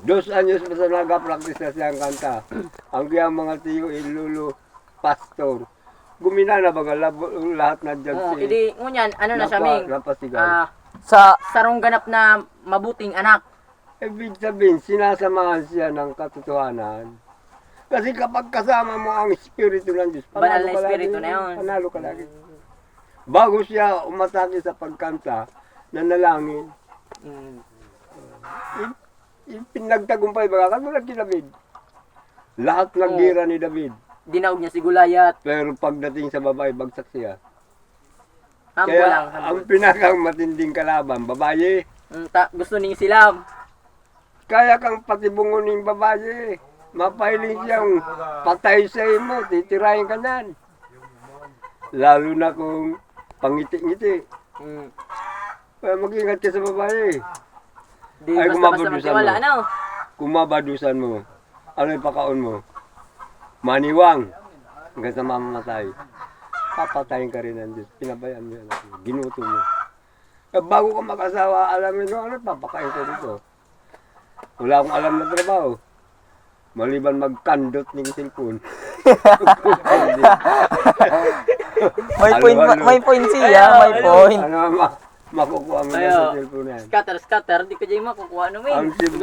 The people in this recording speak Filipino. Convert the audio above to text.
2 anyos pa sa nag-practice na siyang kanta. Ang kiyang mga tiyo, ilulu, pastor. Gumina na baga lahat na dyan Oh, idi ngunyan ano na siya ming napasigaw. Sa sarong ganap na mabuting anak. Ibig sabihin, sinasamahan siya ng katotohanan. Kasi kapag kasama mo ang Espiritu ng Diyos, Banal na ka Espiritu lagi, na yun. Panalo ka lagi. Bago siya umatake sa pagkanta, nanalangin. Yung pinagtagumpay baga, katulad kay David. Lahat ng gira ni David. Dinaog niya si Gulayat. Pero pagdating sa babae, bagsak siya. Hambo Kaya lang. ang pinakang matinding kalaban, babae. Gusto ning silam. Kaya kang patibungon ng babae. Mapahiling siyang patay sa mo, titirahin ka nan. Lalo na kung pangiti-ngiti. Kaya mag-ingat ka sa babae. Di Ay, basta-basta kumabadusan magtiwala, mo. ano? Kung mabadusan mo, ano yung pakaon mo? Maniwang. Hanggang sa mamamatay. Papatayin ka rin ng Diyos. Pinabayaan mo yan. Ginuto mo. Bago ka mag-asawa, alam mo ano, papakain ko dito. Wala akong alam na trabaho. Maliban magkandot ng cellphone. may point siya, may point. Ano makukuha mo na sa cellphone yan. Scatter, di ka dyan makukuha namin. Ang sim-